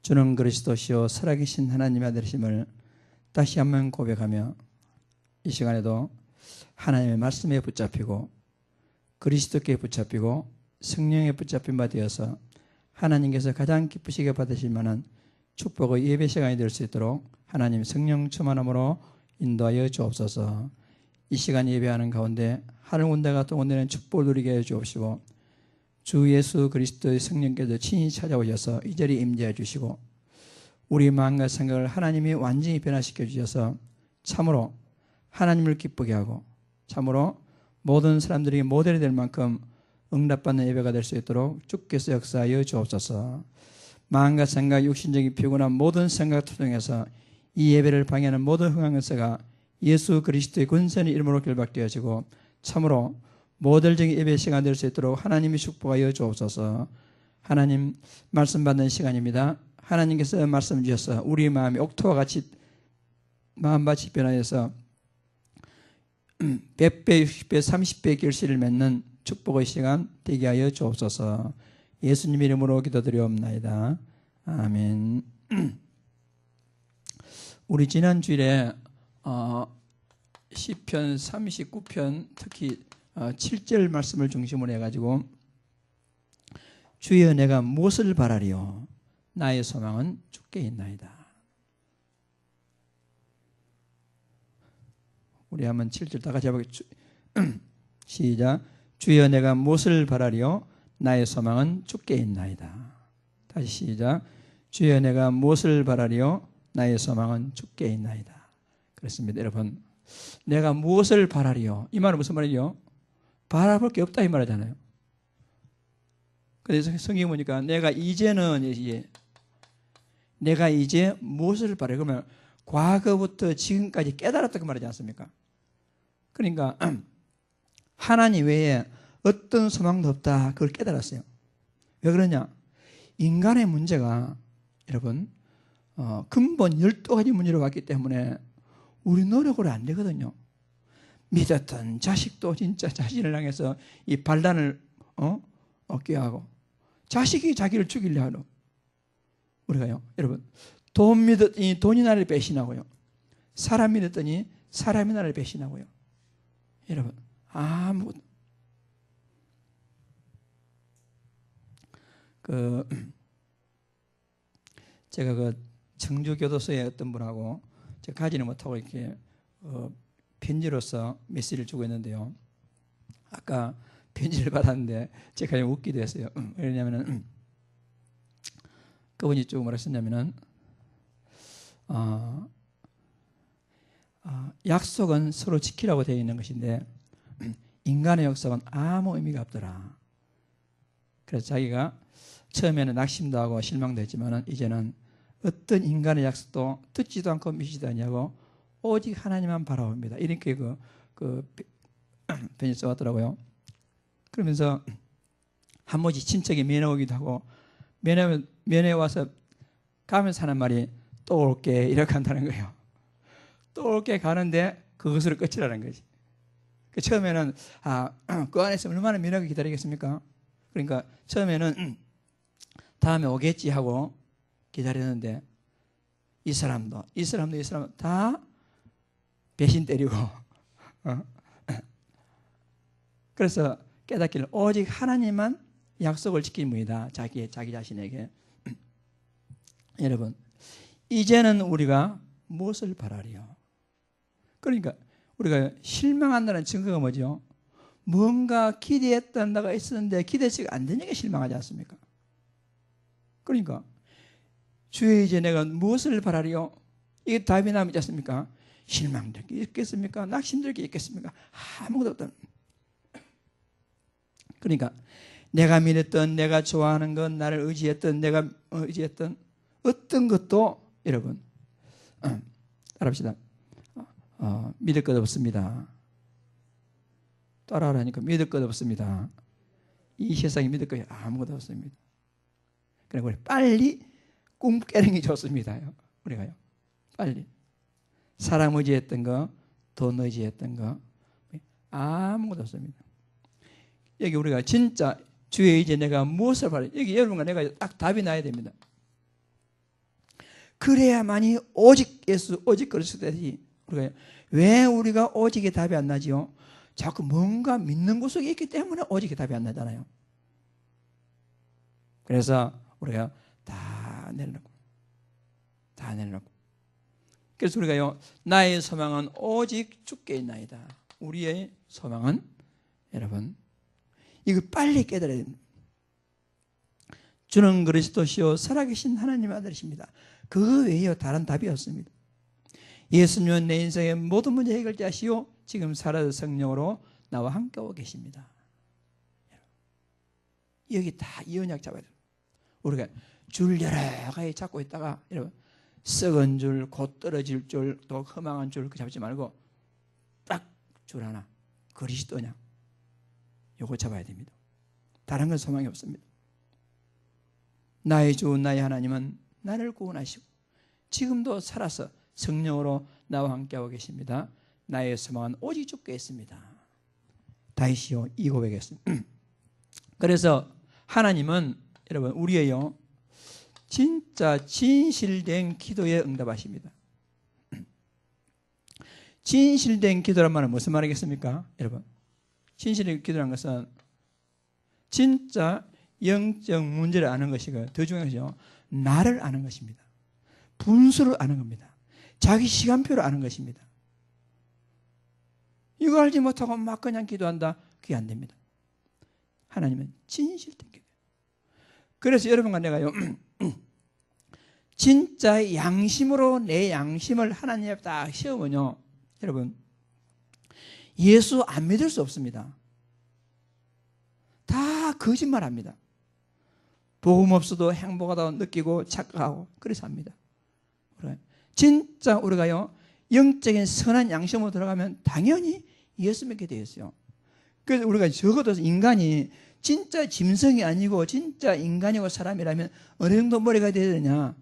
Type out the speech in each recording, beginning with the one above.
주는 그리스도시요 살아계신 하나님의 아들이심을 다시 한번 고백하며 이 시간에도 하나님의 말씀에 붙잡히고 그리스도께 붙잡히고 성령에 붙잡힌 바 되어서 하나님께서 가장 기쁘시게 받으실 만한 축복의 예배 시간이 될 수 있도록 하나님 성령 충만함으로 인도하여 주옵소서. 이 시간 예배하는 가운데 하늘 군대가 또 오늘은 축복을 누리게 해 주옵시고 주 예수 그리스도의 성령께서 친히 찾아오셔서 이 자리에 임재해 주시고 우리 마음과 생각을 하나님이 완전히 변화시켜 주셔서 참으로 하나님을 기쁘게 하고 참으로 모든 사람들이 모델이 될 만큼 응답받는 예배가 될 수 있도록 주께서 역사하여 주옵소서. 마음과 생각, 육신적인 피곤한 모든 생각을 통해서 이 예배를 방해하는 모든 흥황에서가 예수 그리스도의 권세의 이름으로 결박되어지고 참으로 모델적인 예배 시간 될 수 있도록 하나님이 축복하여 주옵소서. 하나님 말씀 받는 시간입니다. 하나님께서 말씀 주셔서 우리 마음이 옥토와 같이 마음밭이 변화해서 100배, 60배, 30배 결실을 맺는 축복의 시간 되게 하여 주옵소서. 예수님 이름으로 기도드리옵나이다. 아멘. 우리 지난 주일에 시편 39편 특히 7절 말씀을 중심으로 해가지고 주여 내가 무엇을 바라리요 나의 소망은 주께 있나이다. 우리 한번 7절 다 같이 해보겠습니다. 시작. 주여 내가 무엇을 바라리요 나의 소망은 주께 있나이다. 다시 시작. 주여 내가 무엇을 바라리요 나의 소망은 주께 있나이다. 그렇습니다. 여러분 내가 무엇을 바라리요 이 말은 무슨 말이요? 바라볼 게 없다 이 말이잖아요. 그래서 성경에 보니까 내가 이제 무엇을 바라요? 그러면 과거부터 지금까지 깨달았다 그 말이지 않습니까? 그러니까 하나님 외에 어떤 소망도 없다 그걸 깨달았어요. 왜 그러냐? 인간의 문제가 여러분 근본 12가지 문제로 왔기 때문에 우리 노력으로 안 되거든요. 믿었던 자식도 진짜 자신을 향해서 이 반란을 얻게 하고 자식이 자기를 죽이려 하고 우리가요 여러분 돈 믿었더니 돈이 나를 배신하고요 사람 믿었더니 사람이 나를 배신하고요 여러분 아무것도 제가 그 청주교도소에 어떤 분하고 제가 가지는 못하고 이렇게 편지로서 메시지를 주고 있는데요. 아까 편지를 받았는데 제가 그냥 웃기도 했어요. 왜냐하면 그분이 쭉 뭐라 했었냐면은 약속은 서로 지키라고 되어 있는 것인데 인간의 약속은 아무 의미가 없더라. 그래서 자기가 처음에는 낙심도 하고 실망도 했지만 이제는 어떤 인간의 약속도 듣지도 않고 믿지도 않냐고 오직 하나님만 바라봅니다. 이렇게 편지 써왔더라고요. 그러면서 한 번씩 친척이 면회 오기도 하고 면회 와서 가면서 하는 말이 또 올게 이렇게 한다는 거예요. 또 올게 가는데 그것으로 끝이라는 거지. 처음에는 그 안에서 얼마나 면회가 기다리겠습니까? 그러니까 처음에는 다음에 오겠지 하고 기다렸는데 이 사람도 다 배신 때리고 그래서 깨닫기를 오직 하나님만 약속을 지킨 분이다. 자기 자신에게. 여러분 이제는 우리가 무엇을 바라리요? 그러니까 우리가 실망한다는 증거가 뭐죠? 뭔가 기대했던 바가 있었는데 기대치가 안 되니까 실망하지 않습니까? 그러니까 주여 이제 내가 무엇을 바라리요? 이게 답이 남지 않습니까? 실망될 게 있겠습니까? 낙심될 게 있겠습니까? 아무것도 없다. 그러니까 내가 믿었던, 내가 좋아하는 것, 나를 의지했던, 내가 의지했던 어떤 것도 여러분 따라합시다. 믿을 것 없습니다. 따라하라니까 믿을 것 없습니다. 이 세상에 믿을 것이 아무것도 없습니다. 그리고 빨리 꿈 깨는 게 좋습니다. 우리가요. 빨리. 사람 의지했던 거, 돈 의지했던 거 아무것도 없습니다. 여기 우리가 진짜 주의 이제 내가 무엇을 바라 여기 여러분과 내가 딱 답이 나야 됩니다. 그래야만이 오직 예수, 오직 그리스도 되지. 왜 우리가 오직의 답이 안 나지요? 자꾸 뭔가 믿는 곳 속에 있기 때문에 오직의 답이 안 나잖아요. 그래서 우리가 다 내려놓고, 다 내려놓고. 그래서 우리가요, 나의 소망은 오직 주께 있나이다. 우리의 소망은, 여러분, 이거 빨리 깨달아야 됩니다. 주는 그리스도시요 살아계신 하나님의 아들이십니다. 그 외에요 다른 답이 없습니다. 예수님은 내 인생의 모든 문제 해결자시요 지금 살아서 성령으로 나와 함께 오고 계십니다. 여기 다 이 언약 잡아야 돼요. 우리가 줄 여러 가지 잡고 있다가 여러분 썩은 줄, 곧 떨어질 줄, 또 허망한 줄 잡지 말고 딱 줄 하나, 그리스도 언약, 요거 잡아야 됩니다. 다른 건 소망이 없습니다. 나의 주, 나의 하나님은 나를 구원하시고 지금도 살아서 성령으로 나와 함께하고 계십니다. 나의 소망은 오직 주께 있습니다. 다시요 이 고백했습니다. 그래서 하나님은 여러분 우리의요 진짜 진실된 기도에 응답하십니다. 진실된 기도란 말은 무슨 말이겠습니까? 여러분 진실된 기도란 것은 진짜 영적 문제를 아는 것이고 더 중요한 것이요 나를 아는 것입니다. 분수를 아는 겁니다. 자기 시간표를 아는 것입니다. 이거 알지 못하고 막 그냥 기도한다. 그게 안 됩니다. 하나님은 진실된 기도. 그래서 여러분과 내가요 진짜 양심으로 내 양심을 하나님 앞에 딱 세우면요 여러분 예수 안 믿을 수 없습니다. 다 거짓말합니다. 복음 없어도 행복하다고 느끼고 착각하고 그래서 합니다. 진짜 우리가요 영적인 선한 양심으로 들어가면 당연히 예수 믿게 되어 있어요. 그래서 우리가 적어도 인간이 진짜 짐승이 아니고 진짜 인간이고 사람이라면 어느 정도 머리가 되어야 되냐?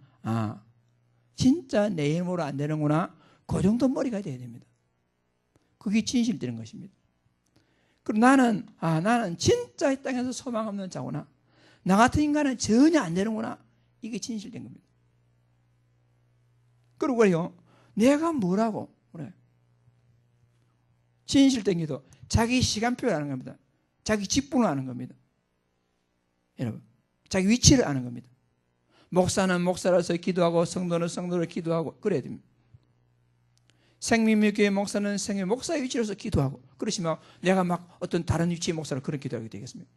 진짜 내 힘으로 안 되는구나. 그 정도 머리가 되어야 됩니다. 그게 진실되는 것입니다. 그리고 나는 진짜 이 땅에서 소망 없는 자구나. 나 같은 인간은 전혀 안 되는구나. 이게 진실된 겁니다. 그리고 그래요. 내가 뭐라고 그래? 진실된 기도. 자기 시간표를 아는 겁니다. 자기 직분을 아는 겁니다. 여러분, 자기 위치를 아는 겁니다. 목사는 목사로서 기도하고 성도는 성도로 기도하고 그래야 됩니다. 생명교회 목사는 생명 목사의 위치로서 기도하고 그러시면 내가 막 어떤 다른 위치의 목사로 그런 기도하게 되겠습니다.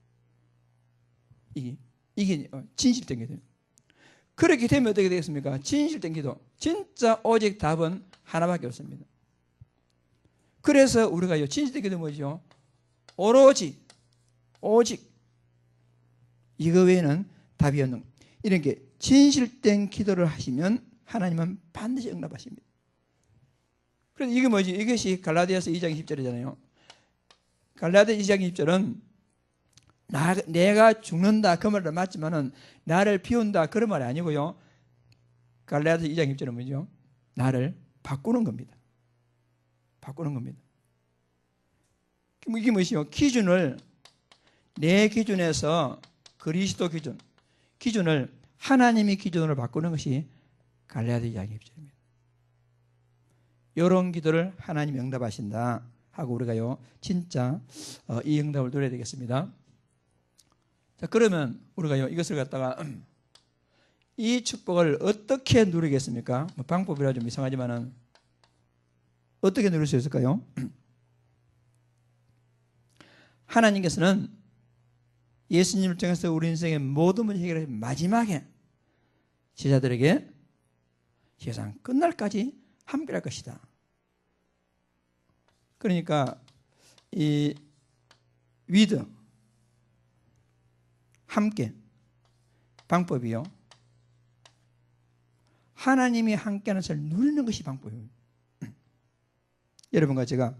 이게 진실된 기도예요. 그렇게 되면 어떻게 되겠습니까? 진실된 기도. 진짜 오직 답은 하나밖에 없습니다. 그래서 우리가 진실된 기도 뭐죠? 오로지 오직 이거 외에는 답이 없는 이렇게 진실된 기도를 하시면 하나님은 반드시 응답하십니다. 그래서 이게 뭐지? 이것이 갈라디아서 2장 10절이잖아요. 갈라디아 2장 10절은 내가 죽는다 그 말은 맞지만은 나를 비운다 그런 말이 아니고요. 갈라디아 2장 10절은 뭐죠? 나를 바꾸는 겁니다. 바꾸는 겁니다. 이게 무엇이요? 기준을 내 기준에서 그리스도 기준을 하나님의 기준으로 바꾸는 것이 갈라디아 2장 10절입니다. 이런 기도를 하나님이 응답하신다 하고 우리가요 진짜 이 응답을 누려야 되겠습니다. 자 그러면 우리가요 이것을 갖다가 이 축복을 어떻게 누리겠습니까? 방법이라 좀 이상하지만은 어떻게 누릴 수 있을까요? 하나님께서는 예수님을 통해서 우리 인생의 모든 문제 해결해 마지막에 제자들에게 세상 끝날까지 함께할 것이다. 그러니까 이 위드 함께 방법이요. 하나님이 함께하는 것을 누리는 것이 방법입니다. 여러분과 제가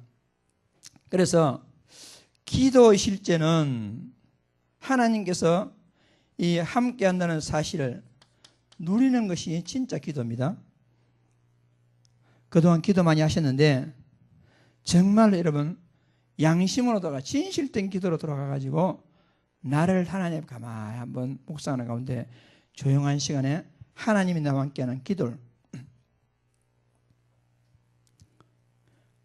그래서 기도의 실제는 하나님께서 이 함께한다는 사실을 누리는 것이 진짜 기도입니다. 그동안 기도 많이 하셨는데 정말 여러분 양심으로다가 진실된 기도로 돌아가가지고 나를 하나님 가만히 한번 묵상하는 가운데 조용한 시간에 하나님이 나와 함께하는 기도를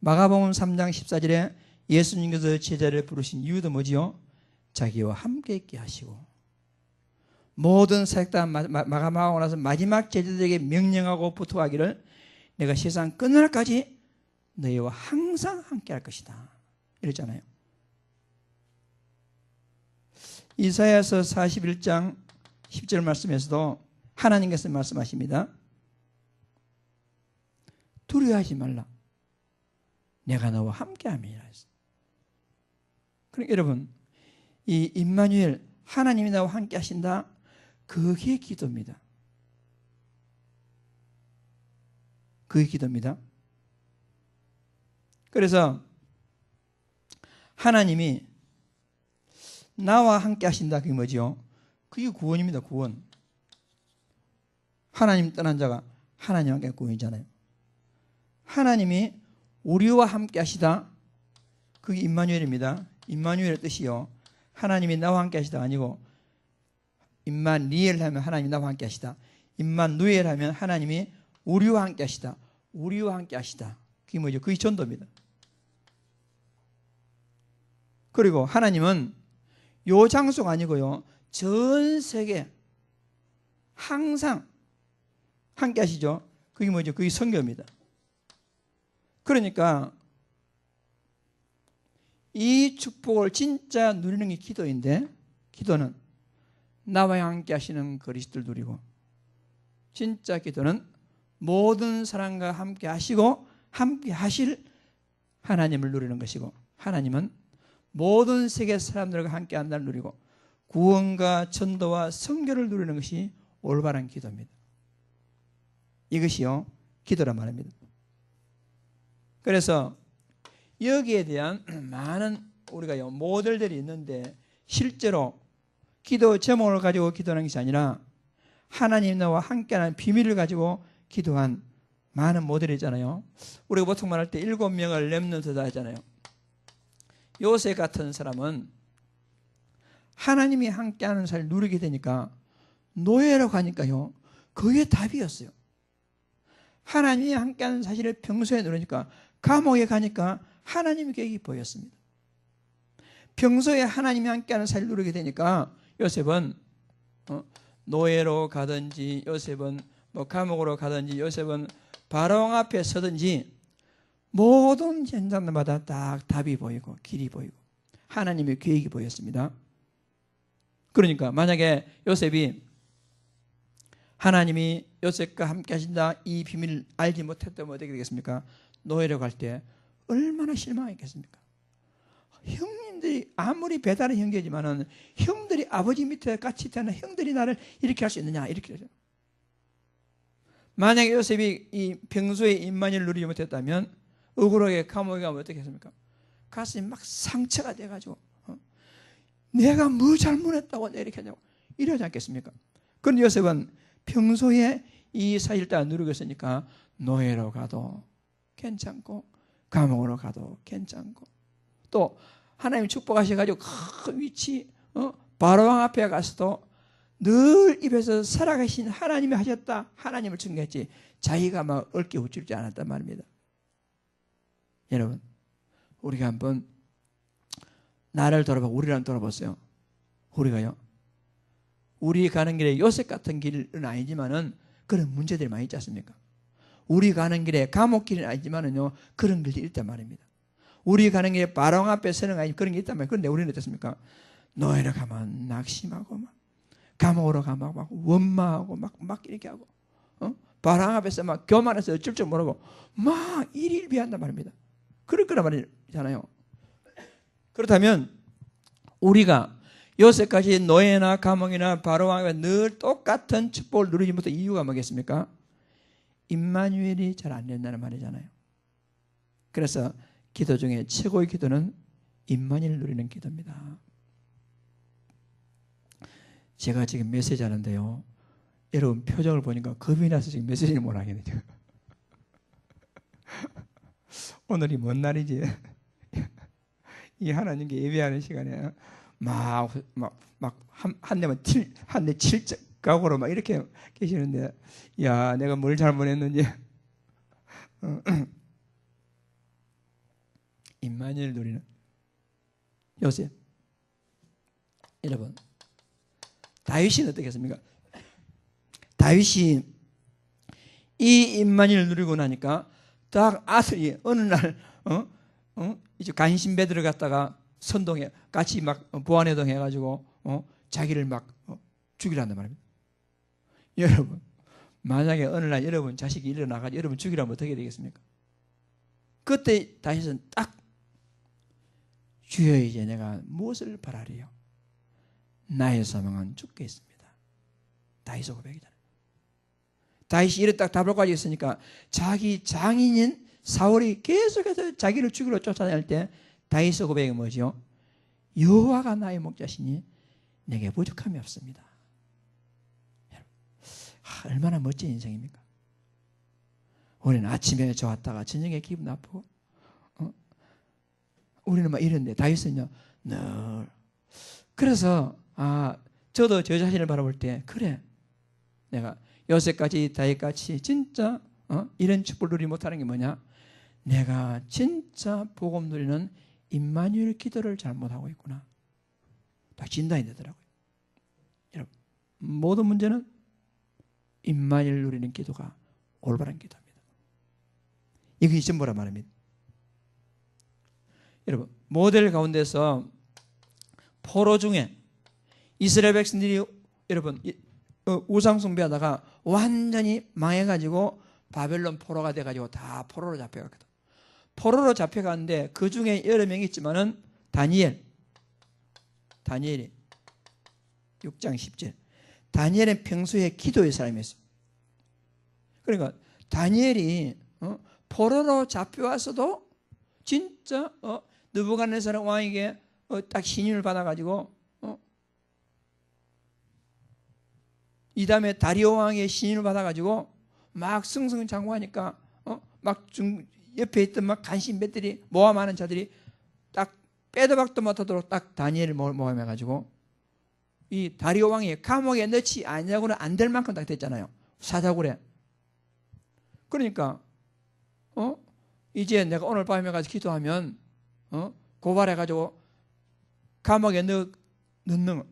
마가복음 3장 14절에 예수님께서 제자를 부르신 이유도 뭐지요? 자기와 함께 있게 하시고 모든 사역다 마감하고 나서 마지막 제자들에게 명령하고 부탁하기를 내가 세상 끝날까지 너희와 항상 함께 할 것이다 이랬잖아요. 이사야서 41장 10절 말씀에서도 하나님께서 말씀하십니다. 두려워하지 말라. 내가 너와 함께함이라 했어요. 그러니까 여러분, 이 임마누엘 하나님이 나와 함께 하신다. 그게 기도입니다. 그게 기도입니다. 그래서 하나님이 나와 함께 하신다. 그게 뭐죠? 그게 구원입니다. 구원. 하나님 떠난 자가 하나님 함께 구원이잖아요. 하나님이 우리와 함께 하시다. 그게 임마누엘입니다. 임마누엘의 뜻이요. 하나님이 나와 함께 하시다 아니고 임마니엘 하면 하나님이 나와 함께 하시다. 임마누엘 하면 하나님이 우리와 함께 하시다. 우리와 함께 하시다. 그게 뭐죠? 그게 전도입니다. 그리고 하나님은 요 장소가 아니고요. 전 세계 항상 함께 하시죠. 그게 뭐죠? 그게 선교입니다. 그러니까 이 축복을 진짜 누리는 게 기도인데 기도는 나와 함께 하시는 그리스도를 누리고 진짜 기도는 모든 사람과 함께 하시고 함께 하실 하나님을 누리는 것이고 하나님은 모든 세계 사람들과 함께 한다를 누리고 구원과 전도와 선교를 누리는 것이 올바른 기도입니다. 이것이요 기도란 말입니다. 그래서 여기에 대한 많은 우리가 모델들이 있는데 실제로 기도 제목을 가지고 기도하는 것이 아니라 하나님 나와 함께하는 비밀을 가지고 기도한 많은 모델이 있잖아요. 우리가 보통 말할 때 7명을 렘넌트다 하잖아요. 요셉 같은 사람은 하나님이 함께하는 사람을 누리게 되니까 노예라고 하니까요. 그게 답이었어요. 하나님이 함께하는 사실을 평소에 누리니까 감옥에 가니까 하나님의 계획이 보였습니다. 평소에 하나님이 함께하는 사실을 누리게 되니까 요셉은 노예로 가든지 요셉은 감옥으로 가든지 요셉은 바로왕 앞에 서든지 모든 현장들마다 딱 답이 보이고 길이 보이고 하나님의 계획이 보였습니다. 그러니까 만약에 요셉이 하나님이 요셉과 함께 하신다 이 비밀을 알지 못했다면 어떻게 되겠습니까? 노예로 갈 때 얼마나 실망했겠습니까? 형님들이 아무리 배다른 형제지만은 형들이 아버지 밑에 같이 태어난 형들이 나를 이렇게 할 수 있느냐 이렇게 되죠. 만약에 요셉이 이 평소에 임마누엘을 누리지 못했다면 억울하게 감옥에 가면 어떻게 했습니까? 가슴이 막 상처가 돼가지고 내가 뭐 잘못했다고 이렇게 하냐고 이러지 않겠습니까? 그런데 요셉은 평소에 이 사실을 다 누리고 있으니까 노예로 가도 괜찮고 감옥으로 가도 괜찮고 또 하나님 축복하셔가지고 큰 위치 바로왕 앞에 가서도 늘 입에서 살아계신 하나님이 하셨다 하나님을 증거했지 자기가 막 얽게 우쭐지 않았단 말입니다. 여러분 우리가 한번 나를 돌아보고 우리를 한번 돌아보세요. 우리가요 우리 가는 길에 요셉 같은 길은 아니지만은 그런 문제들이 많이 있지 않습니까? 우리 가는 길에 감옥길은 아니지만은요 그런 길이 있단 말입니다. 우리 가는 길에 바로왕 앞에 서는 거 아니면 그런 게 있단 말이에요. 그런데 우리는 어떻습니까? 노예로 가면 낙심하고 막 감옥으로 가면 막 원망하고 막 이렇게 하고 바로왕 앞에서 막 교만해서 어쩔 줄 모르고 막 일일비한단 말입니다. 그럴 거란 말이잖아요. 그렇다면 우리가 요새까지 노예나 감옥이나 바로왕에 늘 똑같은 축복을 누리지 못한 이유가 뭐겠습니까? 임마누엘이 잘 안 된다는 말이잖아요. 그래서 기도 중에 최고의 기도는 임마누엘을 누리는 기도입니다. 제가 지금 메시지 하는데요. 여러분 표정을 보니까 겁이 나서 지금 메시지를 못 하겠네요. 오늘이 뭔 날이지? 이 하나님께 예배하는 시간에 한 대 칠적 각오로 막 이렇게 계시는데, 야, 내가 뭘 잘못했는지. 임마누엘을 누리는 요셉. 여러분, 다윗이 어떻게 했습니까? 다윗이 이 임마누엘을 누리고 나니까 딱 아들이 어느 날 이제 간신배 들어갔다가 선동해 같이 막 보안회동 해가지고 자기를 막 죽이란단 말입니다. 여러분, 만약에 어느 날 여러분 자식이 일어나가지고 여러분 죽이라면 어떻게 되겠습니까? 그때 다윗은 딱 주여 이제 내가 무엇을 바라리요? 나의 소망은 주께 있습니다. 다윗의 고백이잖아요. 다윗이 이래 딱 답을 가지고 있으니까 자기 장인인 사울이 계속해서 자기를 죽이러 쫓아다닐 때 다윗의 고백이 뭐죠? 여호와가 나의 목자시니 내게 부족함이 없습니다. 얼마나 멋진 인생입니까? 우리는 아침에 좋았다가 저녁에 기분 나쁘고 우리는 막 이런데 다윗은요 늘 그래서 저도 저 자신을 바라볼 때 그래 내가 요새까지 다윗같이 진짜 이런 축복을 누리지 못하는 게 뭐냐? 내가 진짜 복음 누리는 임마누엘 기도를 잘못하고 있구나. 딱 진단이 되더라고요. 여러분, 모든 문제는 임마누엘 누리는 기도가 올바른 기도입니다. 이것이 전부란 말입니다. 여러분, 모델 가운데서 포로 중에 이스라엘 백성들이 여러분 우상 숭배하다가 완전히 망해가지고 바벨론 포로가 돼가지고 다 포로로 잡혀갔거든. 포로로 잡혀갔는데 그 중에 여러 명이 있지만은 다니엘이 6장 10절 다니엘은 평소에 기도의 사람이었어요. 그러니까 다니엘이 포로로 잡혀왔어도 진짜 느부갓네살 왕에게 딱 신임을 받아가지고 이 다음에 다리오 왕의 신임을 받아가지고 막 승승장구하니까 막 옆에 있던 막 간신배들이 모함하는 자들이 딱 빼도 박도 못하도록 딱 다니엘을 모함해가지고 이 다리오 왕이 감옥에 넣지 아니냐고는 안 될 만큼 딱 됐잖아요. 사자굴에. 그러니까 이제 내가 오늘 밤에 가서 기도하면 고발해가지고 감옥에 넣는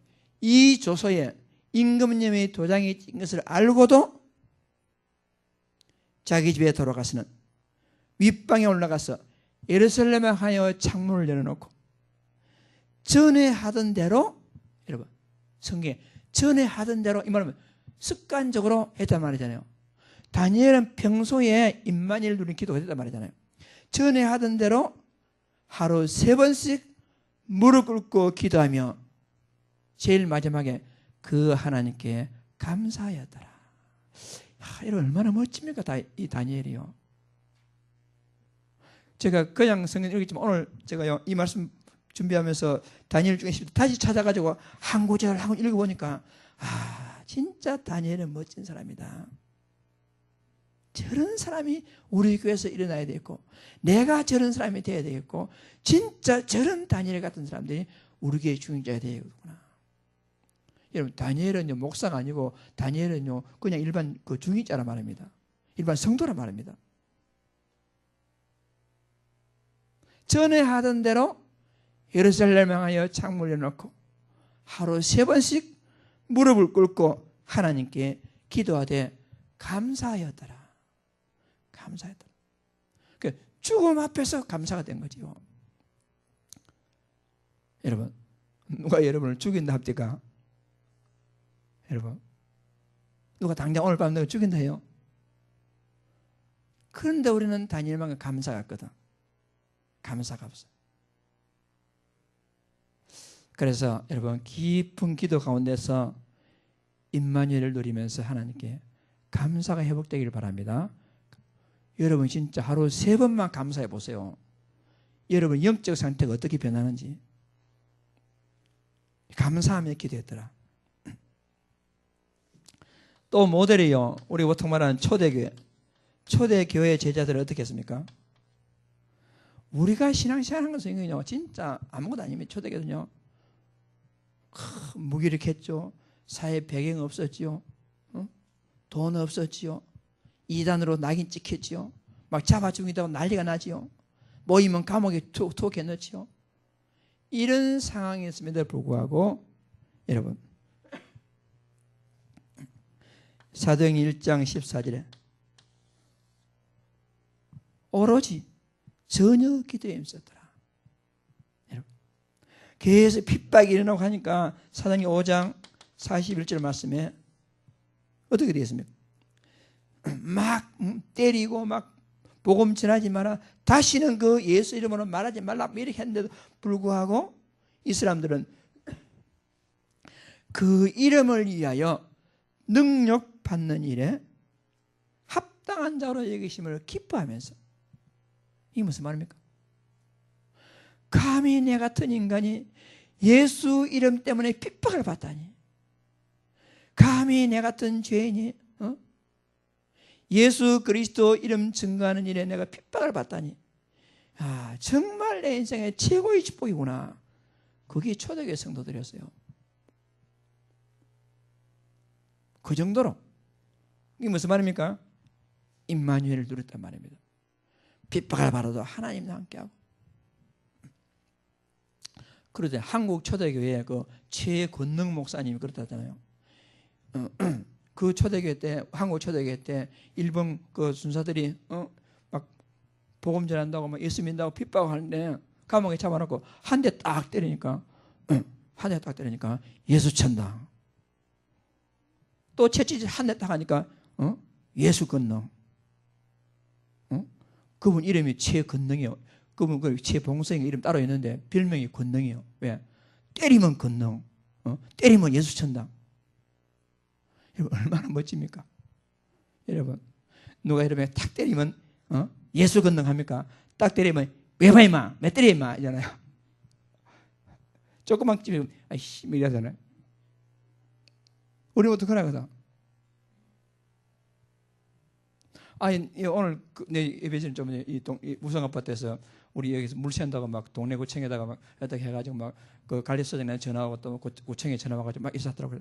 이 조서에 임금님의 도장이 찍힌 것을 알고도 자기 집에 돌아가서는 윗방에 올라가서 예루살렘에 하여 창문을 열어놓고 전에 하던 대로 여러분 성경에 전에 하던 대로 이 말은 습관적으로 했단 말이잖아요. 다니엘은 평소에 임마누엘 누린 기도가 했단 말이잖아요. 전에 하던 대로 하루 3번씩 무릎 꿇고 기도하며 제일 마지막에 그 하나님께 감사하였더라. 이런 얼마나 멋집니까 이 다니엘이요. 제가 그냥 성경 읽었지만 오늘 제가 이 말씀 준비하면서 다니엘 중에 다시 찾아가지고 한 구절 한번 읽어보니까 진짜 다니엘은 멋진 사람이다. 저런 사람이 우리 교회에서 일어나야 되겠고 내가 저런 사람이 되어야 되겠고 진짜 저런 다니엘 같은 사람들이 우리 교회 중직자가 되겠구나. 여러분 다니엘은요 목사가 아니고 다니엘은요 그냥 일반 그 중직자란 말입니다. 일반 성도란 말입니다. 전에 하던 대로 예루살렘 향하여 창문을 열어놓고 하루 3번씩 무릎을 꿇고 하나님께 기도하되 감사하였더라. 감사했더라. 그러니까 죽음 앞에서 감사가 된 거지요. 여러분 누가 여러분을 죽인다 합니까? 여러분 누가 당장 오늘 밤 너를 죽인다 해요? 그런데 우리는 다니엘만큼 감사가 없거든. 감사가 없어. 그래서 여러분 깊은 기도 가운데서 임마누엘을 누리면서 하나님께 감사가 회복되기를 바랍니다. 여러분 진짜 하루 3번만 감사해 보세요. 여러분 영적 상태가 어떻게 변하는지. 감사하며 기도했더라. 또 모델이요. 우리 보통 말하는 초대교회. 초대교회 제자들은 어떻게 했습니까? 우리가 신앙생활하는 것은요 진짜 아무것도 아닙니다. 초대교회는요 무기력했죠. 사회 배경 없었지요. 돈 없었지요. 이단으로 낙인 찍혔지요. 막 잡아 죽이다가 난리가 나지요. 모이면 감옥에 툭 해넣지요. 이런 상황이었음에도 불구하고 여러분 사도행전 1장 14절에 오로지 전혀 기도에 힘썼더라. 여러분 계속 핍박이 일어나고 하니까 사도행전 5장 41절 말씀에 어떻게 되겠습니까? 막 때리고 막 복음 전하지 마라, 다시는 그 예수 이름으로 말하지 말라 이렇게 했는데도 불구하고 이 사람들은 그 이름을 위하여 능력 받는 일에 합당한 자로 여기심을 기뻐하면서, 이게 무슨 말입니까? 감히 내 같은 인간이 예수 이름 때문에 핍박을 받다니, 감히 내 같은 죄인이 예수 그리스도 이름 증거하는 일에 내가 핍박을 받다니, 아, 정말 내 인생의 최고의 축복이구나. 그게 초대교회 성도들이었어요. 그 정도로. 이게 무슨 말입니까? 임마누엘을 누렸단 말입니다. 핍박을 받아도 하나님과 함께하고. 그런데 한국 초대교회 그 최권능 목사님이 그렇다잖아요. 그 초대교회 때, 한국 초대교회 때 일본 그 순사들이 막 복음 전한다고 막 예수 믿는다고 핍박하는데 감옥에 잡아놓고 한 대 딱 때리니까 예수 천당. 또 채찍질 한 대 딱 하니까 예수 권능. 그분 이름이 최권능이요. 그분 그 최봉성이 이름 따로 있는데 별명이 권능이요. 왜? 때리면 권능, 때리면 예수 천당. 여러분 얼마나 멋집니까? 여러분 누가 이러면 탁 때리면 예수 권능 합니까? 딱 때리면 왜 봐 임마, 왜 때려 임마 이잖아요. 조그만 찌면 아이씨 이러잖아요. 우리 어떡하나 그래서 아니 오늘 내 예배전 좀 이 우성 아파트에서 우리 여기서 물 샌다고 막 동네 구청에다가 막 어떻게 해가지고 막 그 관리소장한테 전화하고 또 구청에 전화 와가지고 막 있었더라고요.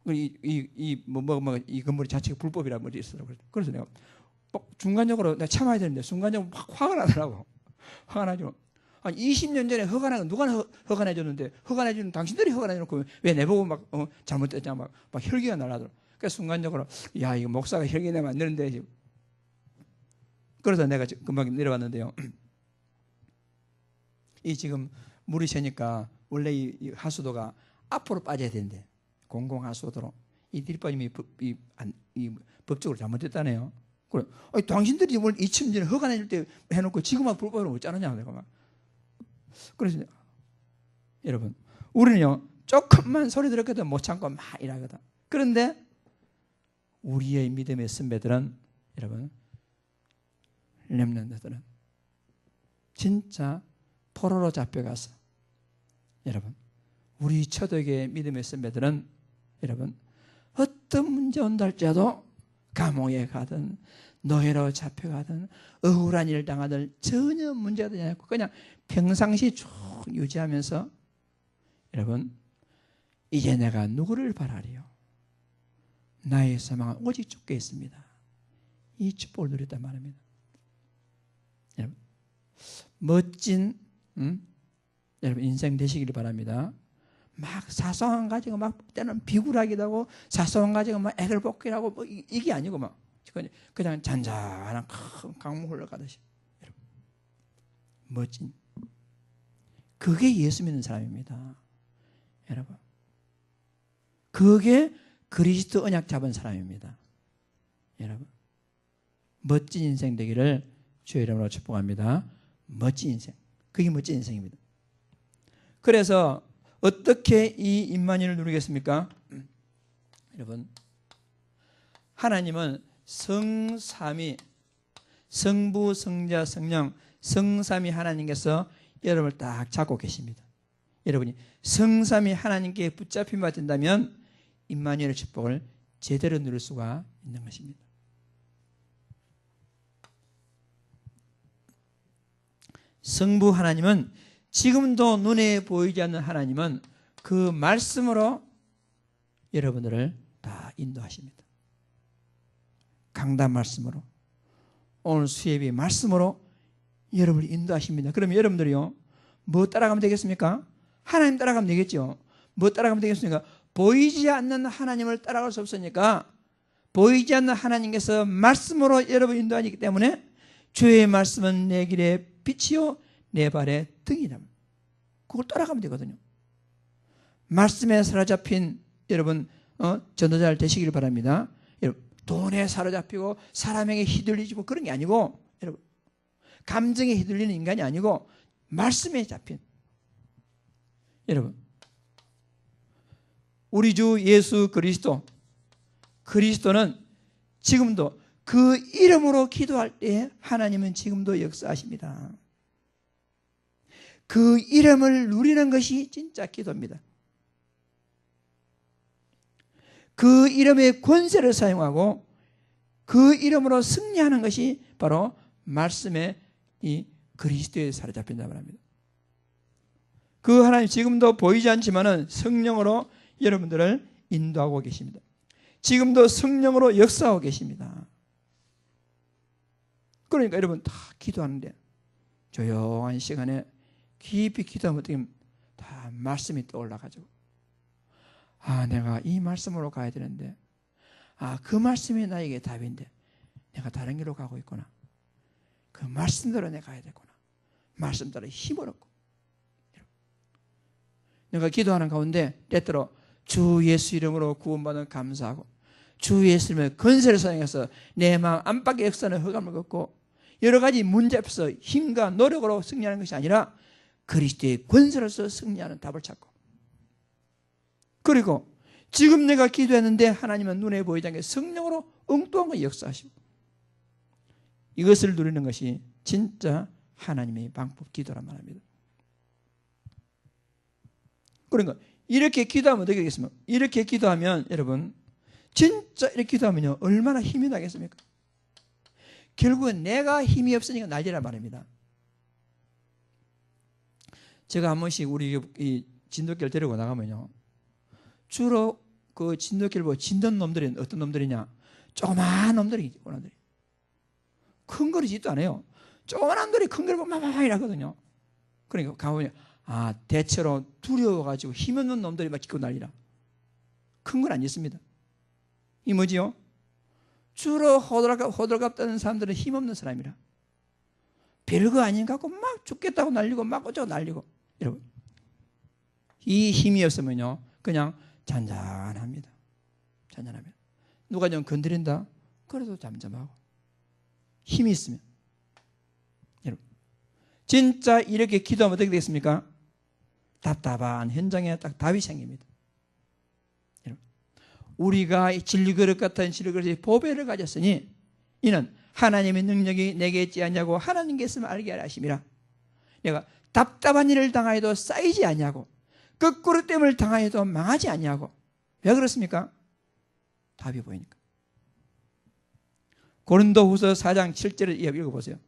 이 건물이 자체가 불법이라 뭐 있었더라고요. 그래서 내가 중간적으로 내가 참아야 되는데 순간적으로 막 화가 나더라고. 화가 나죠. 한 20년 전에 허가는 누가 허가내줬는데 허가내주는 당신들이 허가내놓고 왜 내보고 막 잘못됐냐 막 혈기가 날라더라고. 그래서 순간적으로 야 이거 목사가 혈기 내면 안 되는데. 그래서 내가 금방 내려왔는데요. 이 지금 물이 새니까 원래 이 하수도가 앞으로 빠져야 되는데 공공 하수도로 이 뒷빠짐이 이 법적으로 잘못됐다네요. 그래, 당신들이 뭘 2000년 전에 허가내줄 때 해놓고 지금은 불법으로 못 자느냐 내가 막. 그래서 여러분 우리는요 조금만 소리 들었거든 못 참고 막 이러거든. 그런데 우리의 믿음의 선배들은 여러분 렘넌트들은 진짜 포로로 잡혀가서 여러분 우리 초대교회 믿음의 선배들은 여러분 어떤 문제 온다 할지라도 감옥에 가든 노예로 잡혀가든 억울한 일을 당하든 전혀 문제가 되지 않고 그냥 평상시 쭉 유지하면서 여러분 이제 내가 누구를 바라리요? 나의 소망은 오직 주께 있습니다. 이 축복을 누렸단 말입니다. 여러분 멋진 여러분 인생 되시기를 바랍니다. 막 사소한 가지고 막 때는 비굴하기도 하고 사소한 가지고 막 애들 복귀하고 뭐 이게 아니고 막 그냥 잔잔한 큰 강물 흘러가듯이 여러분 멋진 그게 예수 믿는 사람입니다. 여러분 그게 그리스도 언약 잡은 사람입니다. 여러분 멋진 인생 되기를 주의 이름으로 축복합니다. 멋진 인생, 그게 멋진 인생입니다. 그래서 어떻게 이 임마누엘을 누리겠습니까? 여러분 하나님은 성삼위, 성부, 성자, 성령, 성삼위 하나님께서 여러분을 딱 잡고 계십니다. 여러분이 성삼위 하나님께 붙잡힘 받는다면 임마누엘의 축복을 제대로 누릴 수가 있는 것입니다. 성부 하나님은 지금도 눈에 보이지 않는 하나님은 그 말씀으로 여러분들을 다 인도하십니다. 강단 말씀으로 오늘 수예비 말씀으로 여러분을 인도하십니다. 그러면 여러분들이요, 뭐 따라가면 되겠습니까? 하나님 따라가면 되겠죠. 뭐 따라가면 되겠습니까? 보이지 않는 하나님을 따라갈 수 없으니까 보이지 않는 하나님께서 말씀으로 여러분을 인도하기 때문에 주의 말씀은 내 길에 빛이요 내 발에 등이다. 그걸 따라가면 되거든요. 말씀에 사로잡힌 여러분 전도자 되시길 바랍니다. 여러분, 돈에 사로잡히고 사람에게 휘둘리고 그런 게 아니고, 여러분, 감정에 휘둘리는 인간이 아니고 말씀에 잡힌, 여러분, 우리 주 예수 그리스도는 지금도 그 이름으로 기도할 때 하나님은 지금도 역사하십니다. 그 이름을 누리는 것이 진짜 기도입니다. 그 이름의 권세를 사용하고 그 이름으로 승리하는 것이 바로 말씀의 이 그리스도에 사로잡힌다고 합니다. 그 하나님 지금도 보이지 않지만은 성령으로 여러분들을 인도하고 계십니다. 지금도 성령으로 역사하고 계십니다. 그러니까 여러분 다 기도하는데 조용한 시간에 깊이 기도하면 어떻게 다 말씀이 떠올라가지고, 내가 이 말씀으로 가야 되는데, 그 말씀이 나에게 답인데 내가 다른 길로 가고 있구나. 그 말씀대로 내가 가야 되구나. 말씀대로 힘을 얻고, 내가 기도하는 가운데 때때로 주 예수 이름으로 구원받은 감사하고 주 예수 이름의 권세를 사용해서 내 마음 안팎의 역사는 흑암을 걷고 여러 가지 문제 앞에서 힘과 노력으로 승리하는 것이 아니라 그리스도의 권세로서 승리하는 답을 찾고, 그리고 지금 내가 기도했는데 하나님은 눈에 보이지 않게 성령으로 엉뚱한 걸 역사하시고, 이것을 누리는 것이 진짜 하나님의 방법 기도란 말입니다. 그러니까 이렇게 기도하면 어떻게 되겠습니까? 이렇게 기도하면 여러분 진짜 이렇게 기도하면요 얼마나 힘이 나겠습니까? 결국은 내가 힘이 없으니까 난리란 말입니다. 제가 한 번씩 우리 이 진돗개를 데리고 나가면요, 주로 그 진돗개를 보고 짖는 놈들이 어떤 놈들이냐, 조그마한 놈들이, 큰 거리 짖도 안 해요. 조그마한 놈들이 큰 거를 보면 막 이러거든요. 그러니까 가보면 대체로 두려워가지고 힘 없는 놈들이 막 짖고 난리라. 큰 건 안 짖습니다. 이 뭐지요? 주로 호들갑 떠는 사람들은 힘없는 사람이라 별거 아닌 것 같고 막 죽겠다고 난리고 막 어쩌고 난리고, 여러분 이 힘이 없으면요 그냥 잔잔합니다. 잔잔합니다. 누가 좀 건드린다 그래도 잠잠하고, 힘이 있으면, 여러분 진짜 이렇게 기도하면 어떻게 되겠습니까? 답답한 현장에 딱 답이 생깁니다. 여러분, 우리가 진리그릇 같은 진리그릇의 보배를 가졌으니 이는 하나님의 능력이 내게 있지 않냐고 하나님께서 알게 하라 하심이라. 내가 답답한 일을 당하여도 쌓이지 않냐고, 거꾸로 땜을 당하여도 망하지 않냐고. 왜 그렇습니까? 답이 보이니까. 고린도후서 4장 7절을 읽어보세요.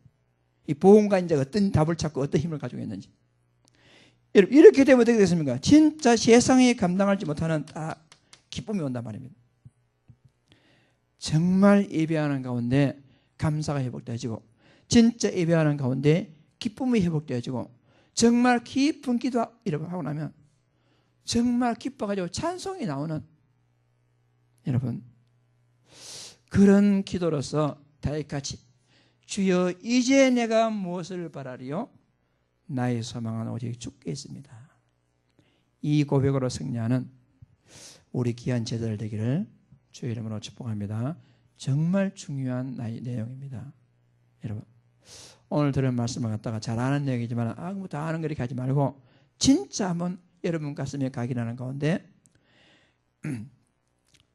이 보험가 인자가 어떤 답을 찾고 어떤 힘을 가지고 있는지. 여러분 이렇게 되면 어떻게 되겠습니까? 진짜 세상에 감당하지 못하는 딱 기쁨이 온단 말입니다. 정말 예배하는 가운데 감사가 회복되어지고, 진짜 예배하는 가운데 기쁨이 회복되어지고, 정말 깊은 기도하고 나면 정말 기뻐가지고 찬송이 나오는, 여러분 그런 기도로서 다윗같이 주여 이제 내가 무엇을 바라리요? 나의 소망은 오직 주께 있습니다. 이 고백으로 승리하는 우리 귀한 제자들 되기를 주의 이름으로 축복합니다. 정말 중요한 내용입니다. 여러분 오늘 들은 말씀을 갖다가 잘 아는 내용이지만 뭐 다 아는 거 이렇게 하지 말고 진짜 한번 여러분 가슴에 각인하는 가운데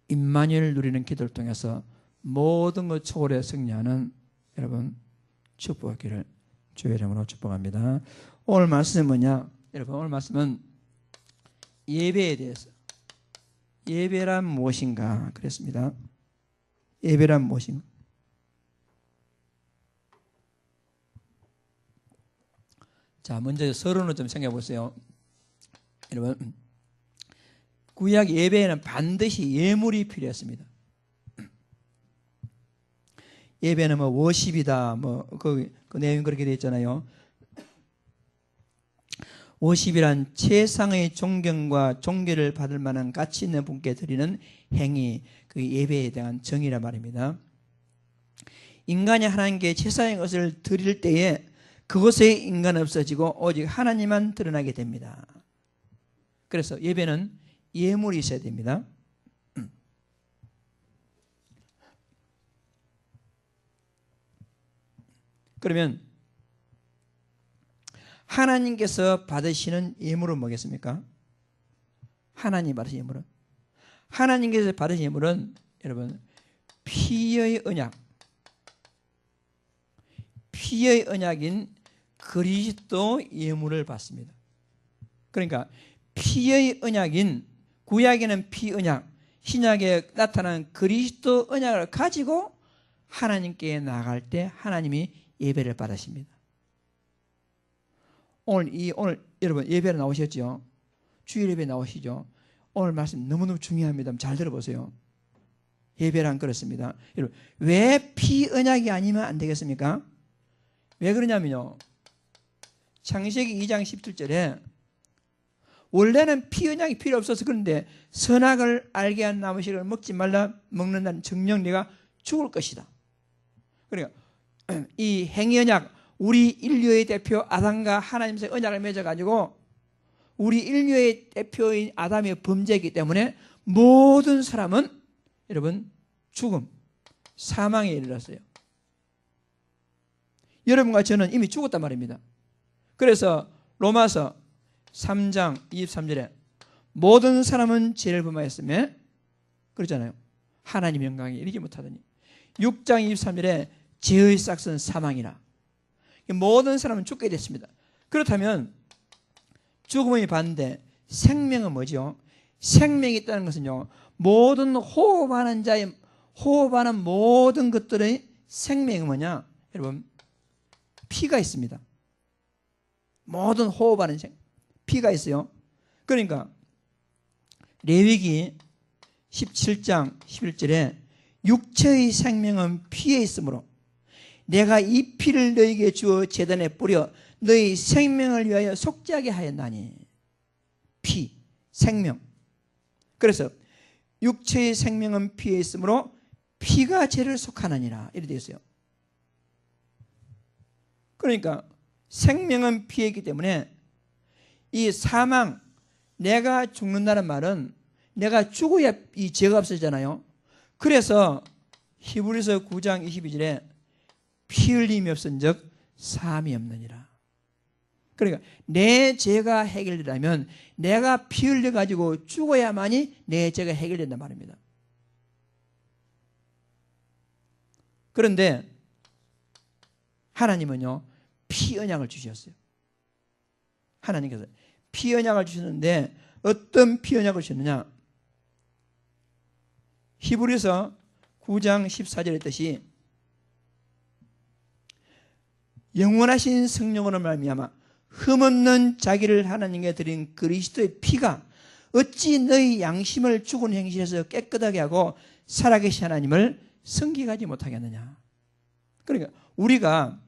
임마누엘 누리는 기도를 통해서 모든 것 초월해 승리하는 여러분 축복하기를 주의 이름으로 축복합니다. 오늘 말씀은 뭐냐? 여러분 오늘 말씀은 예배에 대해서, 예배란 무엇인가 그랬습니다. 예배란 무엇인가? 자, 먼저 서론을 좀 생각해 보세요. 여러분 구약 예배에는 반드시 예물이 필요했습니다. 예배는 뭐 워십이다, 뭐 그 내용 그렇게 되어 있잖아요. 워십이란 최상의 존경과 존귀를 받을 만한 가치 있는 분께 드리는 행위, 그 예배에 대한 정의란 말입니다. 인간이 하나님께 최상의 것을 드릴 때에 그것에 인간은 없어지고 오직 하나님만 드러나게 됩니다. 그래서 예배는 예물이 있어야 됩니다. 그러면 하나님께서 받으시는 예물은 뭐겠습니까? 하나님 받으신 예물은? 하나님께서 받으신 예물은 여러분 피의 언약, 피의 언약인 그리스도 예물을 받습니다. 그러니까 피의 언약인 구약에는 피 언약, 신약에 나타난 그리스도 언약을 가지고 하나님께 나아갈 때 하나님이 예배를 받으십니다. 오늘 여러분 예배로 나오셨죠? 주일 예배 나오시죠? 오늘 말씀 너무너무 중요합니다. 잘 들어보세요. 예배란 그렇습니다. 여러분 왜 피 언약이 아니면 안 되겠습니까? 왜 그러냐면요, 창세기 2장 17절에 원래는 피 언약이 필요 없어서 그런데 선악을 알게 한 나무식을 먹지 말라, 먹는다는 정령 네가 죽을 것이다. 그러니까 이 행위 언약, 우리 인류의 대표 아담과 하나님 사이의 언약을 맺어가지고 우리 인류의 대표인 아담의 범죄이기 때문에 모든 사람은 여러분 죽음, 사망에 이르렀어요. 여러분과 저는 이미 죽었단 말입니다. 그래서 로마서 3장 23절에 모든 사람은 죄를 범하였으며 그러잖아요. 하나님 영광에 이르지 못하더니 6장 23절에 죄의 싹은 사망이라. 모든 사람은 죽게 됐습니다. 그렇다면 죽음의 반대 생명은 뭐죠? 생명이 있다는 것은요, 모든 호흡하는 자의 호흡하는 모든 것들의 생명은 뭐냐? 여러분 피가 있습니다. 모든 호흡하는 피가 있어요. 그러니까 레위기 17장 11절에 육체의 생명은 피에 있으므로 내가 이 피를 너에게 주어 제단에 뿌려 너희 생명을 위하여 속죄하게 하였나니. 피, 생명. 그래서 육체의 생명은 피에 있으므로 피가 죄를 속하느니라 이렇게 되어 있어요. 그러니까 생명은 피에 있기 때문에 이 사망, 내가 죽는다는 말은 내가 죽어야 이 죄가 없어지잖아요. 그래서 히브리서 9장 22절에 피 흘림이 없은 즉 사함이 없느니라. 그러니까 내 죄가 해결되려면 내가 피 흘려가지고 죽어야만이 내 죄가 해결된단 말입니다. 그런데 하나님은요 피 언약을 주셨어요. 하나님께서 피 언약을 주셨는데 어떤 피 언약을 주셨느냐? 히브리서 9장 14절의 뜻이 영원하신 성령으로 말미암아 흠없는 자기를 하나님께 드린 그리스도의 피가 어찌 너희 양심을 죽은 행실에서 깨끗하게 하고 살아계신 하나님을 성기하지 못하겠느냐. 그러니까 우리가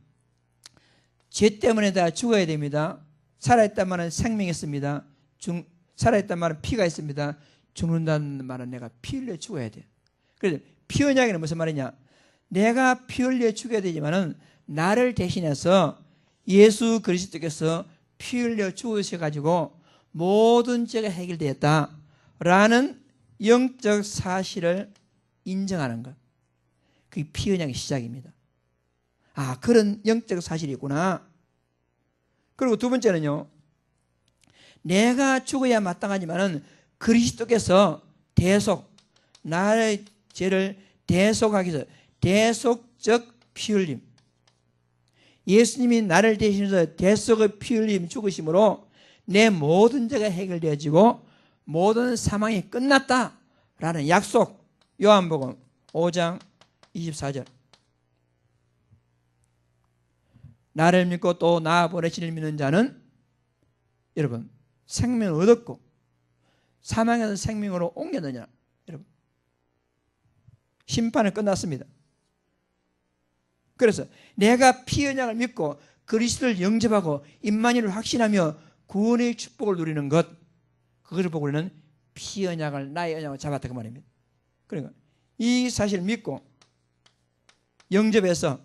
죄 때문에 다 죽어야 됩니다. 살아있단 말은 생명이 있습니다. 살아있단 말은 피가 있습니다. 죽는다는 말은 내가 피 흘려 죽어야 돼. 그래서 피 언약에는 무슨 말이냐? 내가 피 흘려 죽어야 되지만은 나를 대신해서 예수 그리스도께서 피 흘려 죽으셔가지고 모든 죄가 해결되었다라는 영적 사실을 인정하는 것. 그게 피 언약의 시작입니다. 아, 그런 영적 사실이 있구나. 그리고 두 번째는요, 내가 죽어야 마땅하지만은 그리스도께서 나의 죄를 대속하기 위해서 대속적 피 흘림, 예수님이 나를 대신해서 대속의 피 흘림 죽으심으로 내 모든 죄가 해결되어지고 모든 사망이 끝났다라는 약속. 요한복음 5장 24절. 나를 믿고 또 나 보내시를 믿는 자는 여러분 생명을 얻었고 사망에서 생명으로 옮겼느냐. 여러분 심판은 끝났습니다. 그래서 내가 피 언약을 믿고 그리스도를 영접하고 임마누엘을 확신하며 구원의 축복을 누리는 것, 그것을 보고 우리는 피 언약을 나의 언약을 잡았다 그 말입니다. 그러니까 이 사실을 믿고 영접해서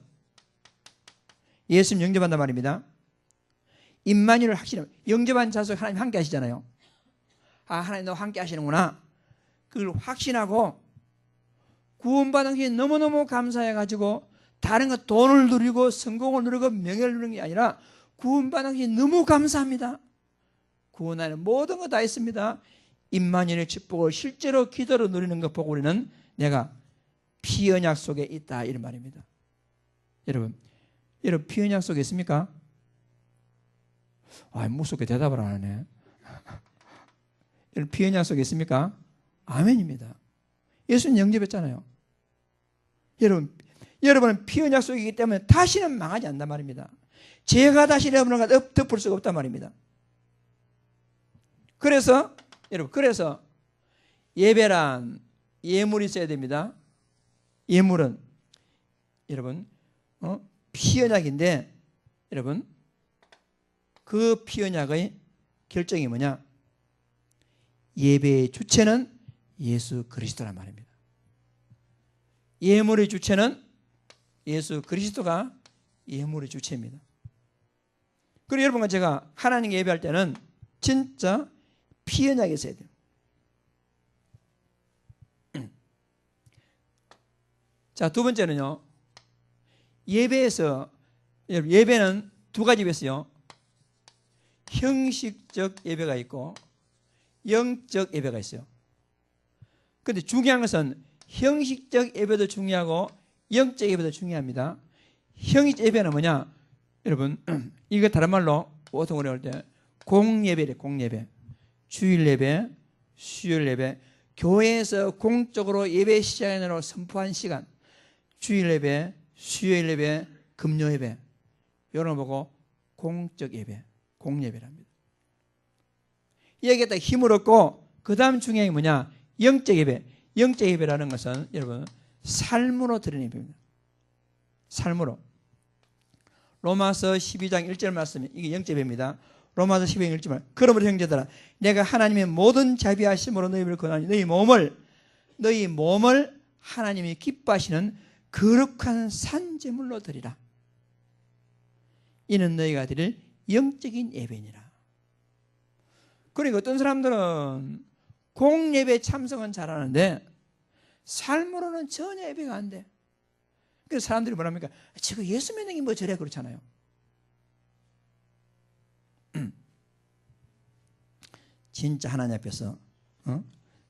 예수님 영접한단 말입니다. 임마누엘을 확신하면 영접한 자속 하나님 함께 하시잖아요. 아, 하나님 너 함께 하시는구나. 그걸 확신하고 구원받은 것이 너무너무 감사해가지고 다른 것 돈을 누리고 성공을 누리고 명예를 누리는 게 아니라 구원받은 것이 너무 감사합니다. 구원하는 모든 거 다 있습니다. 임마누엘의 축복을 실제로 기도로 누리는 것 보고 우리는 내가 피언약 속에 있다 이런 말입니다. 여러분 피언약 속에 있습니까? 아, 무섭게 대답을 안 하네. 여러분 피언약 속에 있습니까? 아멘입니다. 예수님 영접했잖아요. 여러분은 피언약 속이기 때문에 다시는 망하지 않는단 말입니다. 죄가 다시 여러분을 덮을 수가 없단 말입니다. 그래서 예배란 예물이 있어야 됩니다. 예물은 여러분 피언약인데 여러분 그 피언약의 결정이 뭐냐? 예배의 주체는 예수 그리스도란 말입니다. 예물의 주체는 예수 그리스도가 예물의 주체입니다. 그리고 여러분과 제가 하나님께 예배할 때는 진짜 피언약이 있어야 돼요. 자, 두 번째는요. 예배는 두 가지 예배가 있어요. 형식적 예배가 있고 영적 예배가 있어요. 그런데 중요한 것은 형식적 예배도 중요하고 영적 예배도 중요합니다. 형식적 예배는 뭐냐? 여러분 이거 다른 말로 보통 어려울 때 공예배래. 공예배, 주일 예배, 수요일 예배, 교회에서 공적으로 예배 시간으로 선포한 시간, 주일 예배, 수요일 예배, 금요 예배, 이런 거 보고 공적 예배, 공예배랍니다. 여기에다 힘을 얻고 그 다음 중요한 게 뭐냐? 영적 예배. 영적 예배라는 것은 여러분 삶으로 드리는 예배입니다. 삶으로. 로마서 12장 1절 말씀이 이게 영적 예배입니다. 로마서 12장 1절 말. 그러므로 형제들아 내가 하나님의 모든 자비하심으로 너희를 권하니 너희 몸을 하나님이 기뻐하시는 거룩한 산제물로 드리라. 이는 너희가 드릴 영적인 예배니라. 그러니까 어떤 사람들은 공예배 참석은 잘하는데 삶으로는 전혀 예배가 안 돼. 그래서 사람들이 뭐랍니까? 지금 예수 믿는 게 뭐 저래 그렇잖아요. 진짜 하나님 앞에서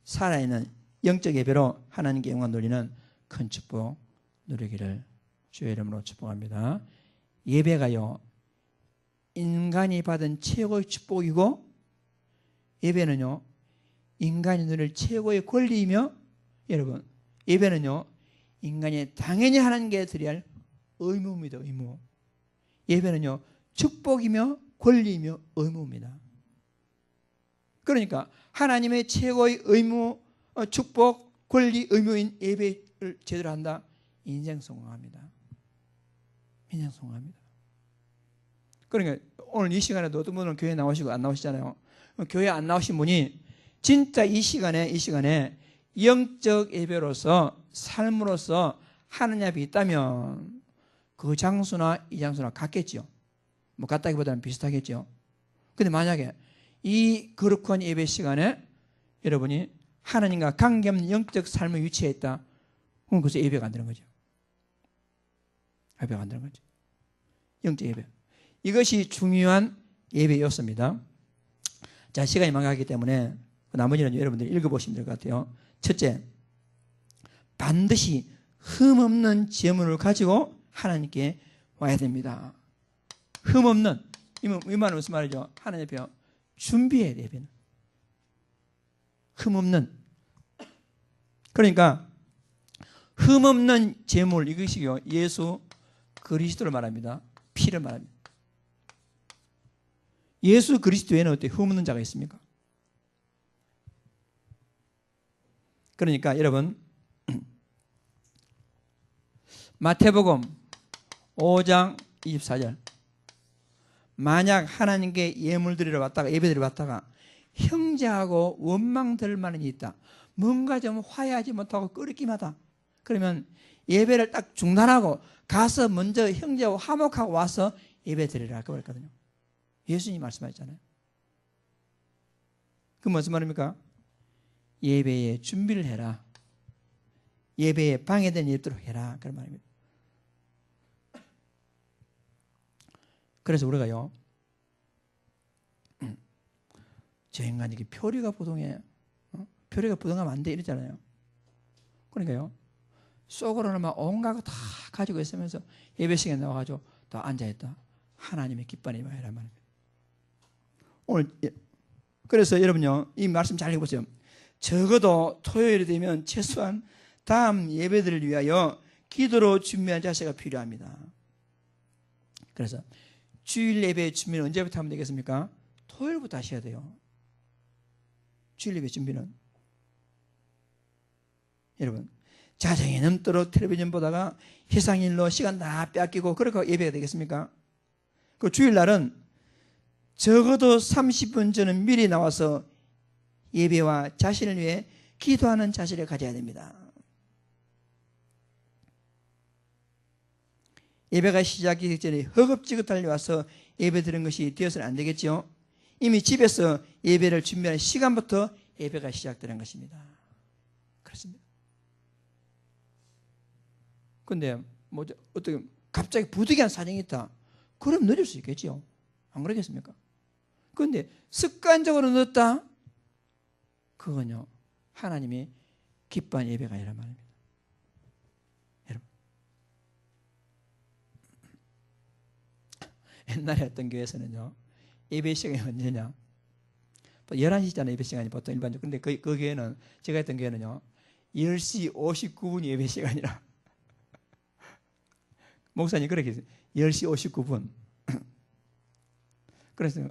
살아있는 영적 예배로 하나님께 영광 돌리는 큰 축복 누리기를 주의 이름으로 축복합니다. 예배가요 인간이 받은 최고의 축복이고 예배는요 인간이 누릴 최고의 권리이며 여러분 예배는요 인간이 당연히 하나님께 드려야 할 의무입니다. 의무. 예배는요 축복이며 권리이며 의무입니다. 그러니까 하나님의 최고의 의무, 축복, 권리, 의무인 예배를 제대로 한다. 인생 성공합니다. 인생 성공합니다. 그러니까 오늘 이 시간에도 어떤 분은 교회 나오시고 안 나오시잖아요. 교회 안 나오신 분이 진짜 이 시간에 영적 예배로서 삶으로서 하나님 앞에 있다면 그 장소나 이 장소나 같겠죠. 뭐 같다기보다는 비슷하겠죠. 근데 만약에 이 거룩한 예배 시간에 여러분이 하나님과 관계없는 영적 삶의 위치에 있다. 그럼 그래서 예배가 안 되는 거죠. 예배가 안 되는 거죠. 영적 예배. 이것이 중요한 예배 요소입니다. 자, 시간이 많이 때문에 나머지는 여러분들이 읽어보시면 될 것 같아요. 첫째, 반드시 흠없는 제물을 가지고 하나님께 와야 됩니다. 흠없는, 이 말은 무슨 말이죠? 하나님 앞에 준비해야 돼, 예배는. 흠없는. 그러니까 흠없는 제물, 이것이요 예수 그리스도를 말합니다. 피를 말합니다. 예수 그리스도에는 어떻게 흠없는 자가 있습니까? 그러니까 여러분 마태복음 5장 24절. 만약 하나님께 예물 드리러 왔다가 예배 드리러 왔다가 형제하고 원망될 만한 일이 있다. 뭔가 좀 화해하지 못하고 끓이기만 하다. 그러면 예배를 딱 중단하고 가서 먼저 형제하고 화목하고 와서 예배 드리라 그랬거든요. 예수님이 말씀하셨잖아요. 그 무슨 말입니까? 예배에 준비를 해라. 예배에 방해된 일 없도록 해라. 그런 말입니다. 그래서 우리가요, 저 인간이 표리가 부동해. 표리가 부동하면 안 돼. 이랬잖아요. 그러니까요, 속으로는 막 온갖 거 다 가지고 있으면서 예배 시간에 나와가지고 또 앉아있다. 하나님의 기뻐하는 예배라 말입니다. 오늘, 그래서 여러분요, 이 말씀 잘 읽어보세요. 적어도 토요일이 되면 최소한 다음 예배들을 위하여 기도로 준비한 자세가 필요합니다. 그래서 주일 예배 준비는 언제부터 하면 되겠습니까? 토요일부터 하셔야 돼요. 주일 예배 준비는. 여러분, 자정이 넘도록 텔레비전 보다가 희상일로 시간 다 뺏기고 그렇게 예배가 되겠습니까? 그 주일날은 적어도 30분 전은 미리 나와서 예배와 자신을 위해 기도하는 자세를 가져야 됩니다. 예배가 시작하기 전에 허겁지겁 달려와서 예배 드리는 것이 되어서는 안 되겠죠. 이미 집에서 예배를 준비하는 시간부터 예배가 시작되는 것입니다. 그렇습니다. 그런데 뭐 어떻게 갑자기 부득이한 사정이 있다. 그럼 늦을 수 있겠죠. 안 그러겠습니까? 그런데 습관적으로 늦다. 그건요, 하나님이 기뻐하는 예배가 아니란 말입니다. 여러분, 옛날에 어떤 교회에서는요, 예배 시간이 언제냐? 11시잖아요, 예배 시간이 보통 일반적으로. 근데 그 교회는, 제가 했던 교회는요, 10시 59분 예배 시간이라. 목사님 그렇게 했어요. 10시 59분. 그래서,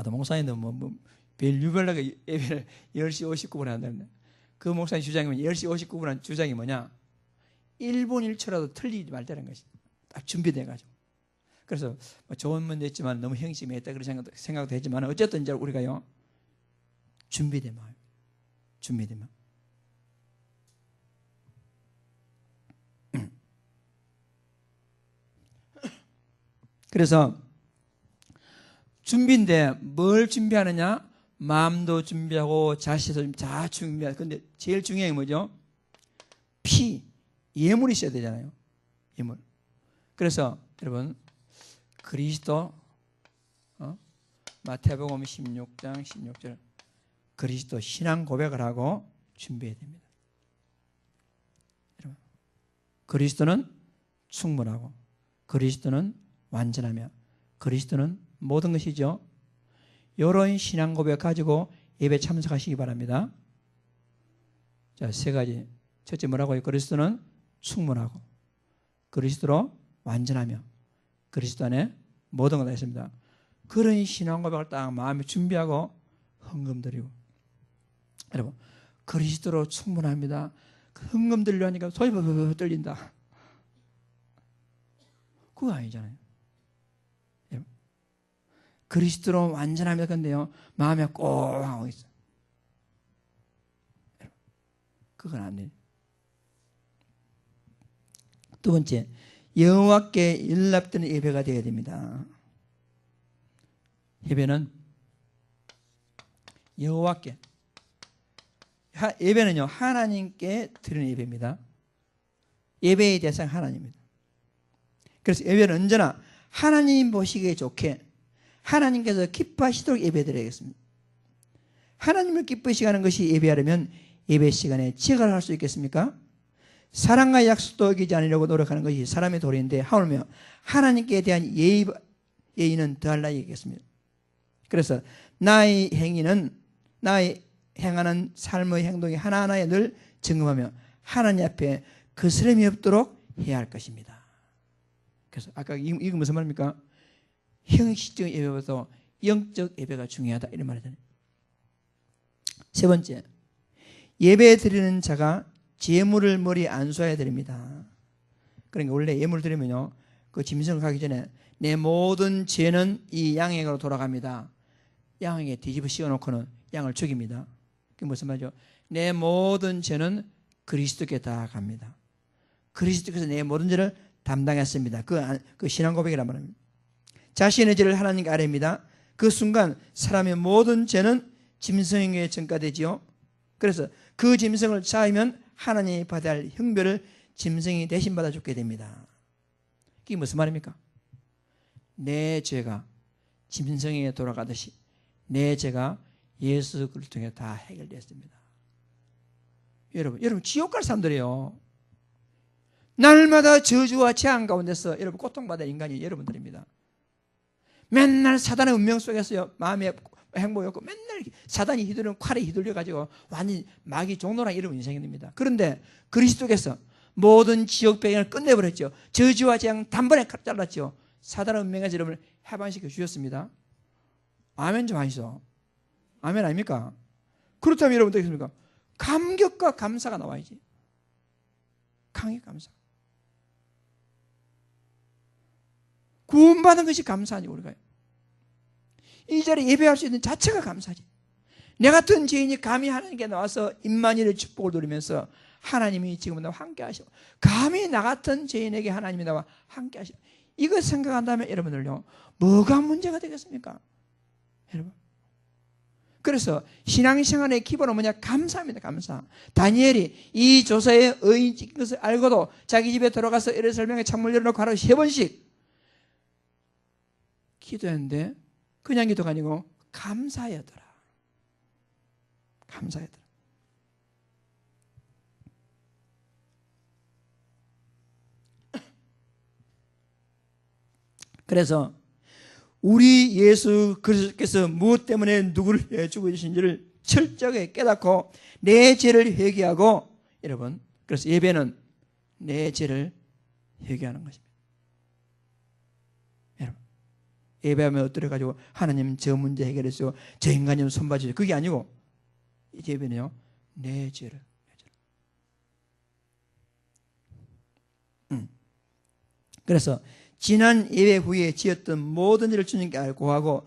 또 목사님도 별 유별나게 예배를 10시 59분에 한다는데, 그 목사님 주장이면 10시 59분 한 주장이 뭐냐? 1분 1초라도 틀리지 말자는 것이 딱 준비돼가지고. 그래서 좋은 면도 있지만 너무 형식이 했다 그런 생각도 했지만 어쨌든 이제 우리가요, 준비된 마음. 준비된 마음. 그래서 준비인데 뭘 준비하느냐? 마음도 준비하고 자세도 다 준비하고. 근데 제일 중요한 게 뭐죠? 예물이 있어야 되잖아요. 예물. 그래서 여러분, 그리스도, 마태복음 16장 16절, 그리스도 신앙 고백을 하고 준비해야 됩니다. 여러분, 그리스도는 충분하고, 그리스도는 완전하며, 그리스도는 모든 것이죠. 이런 신앙 고백 가지고 예배 참석하시기 바랍니다. 자, 세 가지. 첫째 뭐라고요? 그리스도는 충분하고, 그리스도로 완전하며, 그리스도 안에 모든 것 다 있습니다. 그런 신앙 고백을 딱 마음에 준비하고 헌금 드리고. 여러분, 그리스도로 충분합니다. 헌금 드리려 하니까 손이 버벅 떨린다. 그거 아니잖아요. 여러분, 그리스도로 완전합니다. 근데요, 마음에 꼭 하고 있어. 여러분, 그건 안 돼요. 두 번째, 여호와께 연락되는 예배가 되어야 됩니다. 예배는 여호와께, 예배는요, 하나님께 드리는 예배입니다. 예배의 대상 하나님입니다. 그래서 예배는 언제나 하나님 보시기에 좋게 하나님께서 기뻐하시도록 예배드려야겠습니다. 하나님을 기쁘시게 하는 것이 예배하려면 예배 시간에 지각을 할 수 있겠습니까? 사랑과 약속도 어기지 않으려고 노력하는 것이 사람의 도리인데, 하물며 하나님께 대한 예의는 더할 나이겠습니다. 그래서 나의 행위는, 나의 행하는 삶의 행동이 하나하나에 늘 점검하며 하나님 앞에 거스름이 없도록 해야 할 것입니다. 그래서 아까 이거 무슨 말입니까? 형식적 예배보다 영적 예배가 중요하다, 이런 말이잖아요. 세 번째, 예배 드리는 자가 재물을 머리에 안 쏘아야 됩니다. 그러니까 원래 예물 드리면요, 그 짐승을 가기 전에 내 모든 죄는 이 양에게로 돌아갑니다. 양에게 뒤집어 씌워놓고는 양을 죽입니다. 그게 무슨 말이죠? 내 모든 죄는 그리스도께 다 갑니다. 그리스도께서 내 모든 죄를 담당했습니다. 그 신앙 고백이란 말입니다. 자신의 죄를 하나님께 아뢰입니다. 그 순간 사람의 모든 죄는 짐승에게 전가되지요. 그래서 그 짐승을 쌓으면 하나님이 받아야 할 형벌을 짐승이 대신 받아 죽게 됩니다. 이게 무슨 말입니까? 내 죄가 짐승에게 돌아가듯이 내 죄가 예수 그리스도를 통해 다 해결됐습니다. 여러분 지옥 갈 사람들이에요. 날마다 저주와 재앙 가운데서 여러분 고통받을 인간이 여러분들입니다. 맨날 사단의 운명 속에서요, 마음에 행복이 없고 맨날 사단이 휘두르는 칼에 휘둘려가지고 완전히 마귀 종노랑 이런 인생이 됩니다. 그런데 그리스도께서 모든 지옥 배경을 끝내버렸죠. 저주와 재앙 단번에 잘랐죠. 사단의 운명에서 여러분을 해방시켜 주셨습니다. 아멘 좀 하시죠. 아멘 아닙니까? 그렇다면 여러분 어떻겠습니까? 감격과 감사가 나와야지. 감격 감사. 구원받은 것이 감사하니 우리가 이 자리에 예배할 수 있는 자체가 감사지. 내 같은 죄인이 감히 하나님께 나와서 임마누엘의 축복을 누리면서 하나님이 지금 나와 함께 하시고, 감히 나 같은 죄인에게 하나님이 나와 함께 하시고, 이거 생각한다면 여러분들요, 뭐가 문제가 되겠습니까? 여러분, 그래서 신앙생활의 기본은 뭐냐? 감사입니다. 감사. 다니엘이 이 조사에 의인 찍힌 것을 알고도 자기 집에 들어가서 예루살렘에 창문을 열어놓고 하루 3번씩 기도했는데 그냥 기도가 아니고 감사하더라. 감사하더라. 그래서 우리 예수 그리스도께서 무엇 때문에 누구를 위해 죽으신지를 철저하게 깨닫고 내 죄를 회개하고, 여러분, 그래서 예배는 내 죄를 회개하는 것입니다. 여러분, 예배하면 엎드려가지고 하나님 저 문제 해결했어요, 저 인간 좀 손봐주세요, 그게 아니고 이 예배는요, 내 죄를. 그래서 지난 예배 후에 지었던 모든 일을 주님께 고하고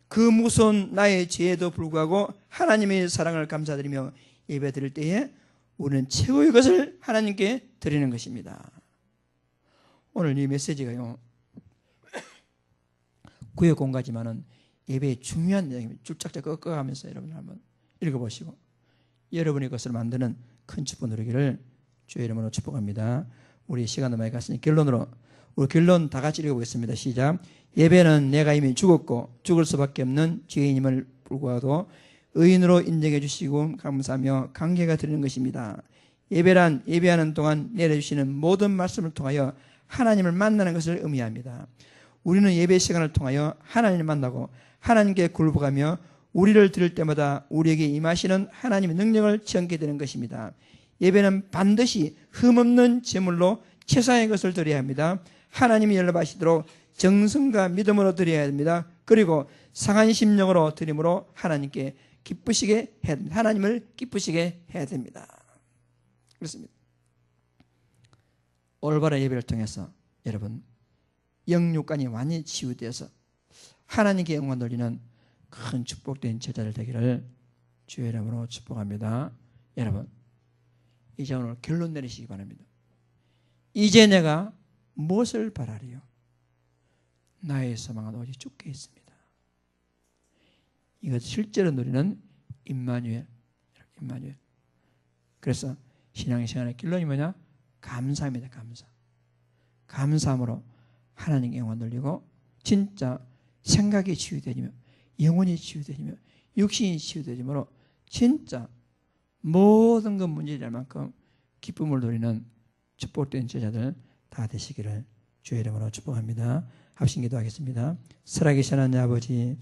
그 무서운 나의 죄에도 불구하고 하나님의 사랑을 감사드리며 예배 드릴 때에 우리는 최고의 것을 하나님께 드리는 것입니다. 오늘 이 메시지가요, 구역 공가지만은 예배의 중요한 내용입니다. 줄짝짝 꺾어가면서 여러분 한번 읽어보시고 여러분의 것을 만드는 큰 축복 누리기를 주의 이름으로 축복합니다. 우리 시간도 많이 갔으니 결론으로, 우리 결론 다 같이 읽어보겠습니다. 시작. 예배는 내가 이미 죽었고 죽을 수밖에 없는 죄인임을 불구하고 의인으로 인정해 주시고 감사하며 감개가 드리는 것입니다. 예배란 예배하는 동안 내려주시는 모든 말씀을 통하여 하나님을 만나는 것을 의미합니다. 우리는 예배 시간을 통하여 하나님을 만나고 하나님께 굴복하며 우리를 드릴 때마다 우리에게 임하시는 하나님의 능력을 체험하게 되는 것입니다. 예배는 반드시 흠없는 제물로 최상의 것을 드려야 합니다. 하나님이 연락하시도록 정성과 믿음으로 드려야 됩니다. 그리고 상한 심령으로 드림으로 하나님께 기쁘시게 해야 됩니다. 하나님을 기쁘시게 해야 됩니다. 그렇습니다. 올바른 예배를 통해서 여러분 영육간이 완전히 치유되어서 하나님께 영광 돌리는 큰 축복된 제자들 되기를 주의 이름으로 축복합니다. 여러분, 이제 오늘 결론 내리시기 바랍니다. 이제 내가 무엇을 바라리요? 나의 소망은 오직 주께 있습니다. 이것 실제로 누리는 임마누엘. 그래서 신앙생활의 결론이 뭐냐? 감사입니다. 감사. 감사함으로 하나님께 영광 돌리고 진짜 생각이 치유되지며 영혼이 치유되지며 육신이 치유되지므로 진짜 모든 것 문제될 만큼 기쁨을 누리는 축복된 제자들 다 되시기를 주의 이름으로 축복합니다. 합심 기도하겠습니다. 살아계신 하나님 아버지,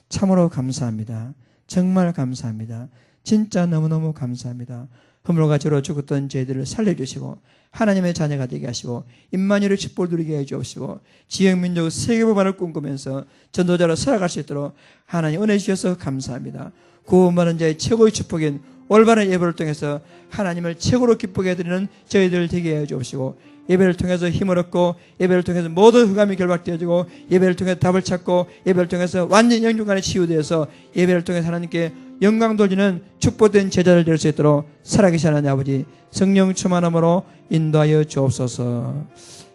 참으로 감사합니다. 정말 감사합니다. 진짜 너무너무 감사합니다. 허물과 죄로 죽었던 죄들을 살려주시고 하나님의 자녀가 되게 하시고 임마누엘의 축복을 누리게 해주시고 지역민족 세계보관을 꿈꾸면서 전도자로 살아갈 수 있도록 하나님 은혜 주셔서 감사합니다. 구원받은 자의 최고의 축복인 올바른 예배를 통해서 하나님을 최고로 기쁘게 해드리는 저희들 되게 해 주옵시고, 예배를 통해서 힘을 얻고, 예배를 통해서 모든 흑암이 결박되어지고, 예배를 통해서 답을 찾고, 예배를 통해서 완전 영중간에 치유되어서 예배를 통해서 하나님께 영광 돌리는 축복된 제자들 될 수 있도록 살아계신 하나님 아버지 성령 충만함으로 인도하여 주옵소서.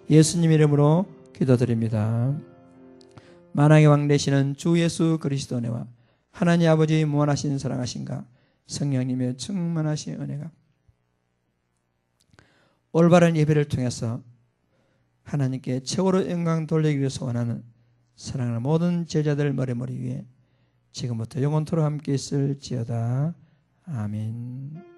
예수님 이름으로 기도드립니다. 만왕의 왕 되시는 주 예수 그리스도 은혜와 하나님 아버지의 무한하신 사랑하신가 성령님의 충만하신 은혜가 올바른 예배를 통해서 하나님께 최고로 영광 돌리기를 소원하는 사랑하는 모든 제자들 머리 위에 지금부터 영원토록 함께 있을지어다. 아멘.